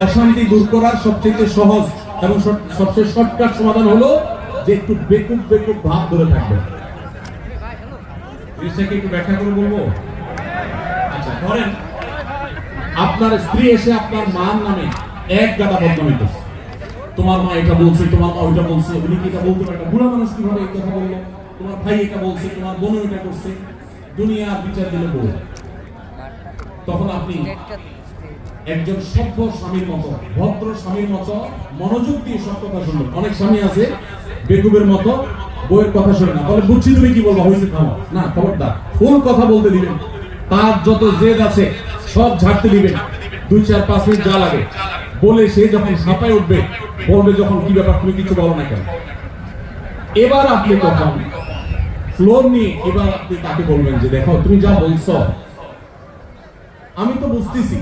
অশান্তি দূর করার সবচেয়ে সহজ এবং সবচেয়ে শর্টকাট সমাধান হলো যে একটু বেকুব বেকুব ভাব ধরে থাকবে। জিনিসটাকে একটু ব্যাখ্যা করে বলবো। আচ্ছা, ধরেন আপনার স্ত্রী এসে আপনার মার নামে এক গাদা বদনামি করছে, তোমার মা এটা বলছে, তোমার মা ওইটা বলছে, উনি কি এটা বলতে পারে না, বুড়া মানুষ কিভাবে এই কথা বললো, তোমার ভাই এটা বলছে, তোমার বোন এটা করছে, দুনিয়ার বিচার দিলে বল। তখন আপনি একজন সভ্য স্বামীর মতো, ভদ্র স্বামীর মতো মনোযোগ দিয়ে সব কথা শুনবেন। অনেক স্বামী আছে বেকুবের মতো বইয়ের কথা শুনে না, বলে বুঝছি তুমি কি বলবো, হয়েছে খাওয়া না, খবরদার ফুল কথা বলতে দিবেন, তার যত জেদ আছে সব ঝাড়তে দিবেন, 2-4-5 মিনিট যা লাগে বলে সে যখন সাপায় উঠবে, বলবে যখন কি ব্যাপার তুমি কিছু বলো না কেন। এবার আপনি তখন ফ্লোর নিয়ে এবার আপনি তাকে বলবেন যে দেখো তুমি যা বলছো আমি তো বুঝতেছি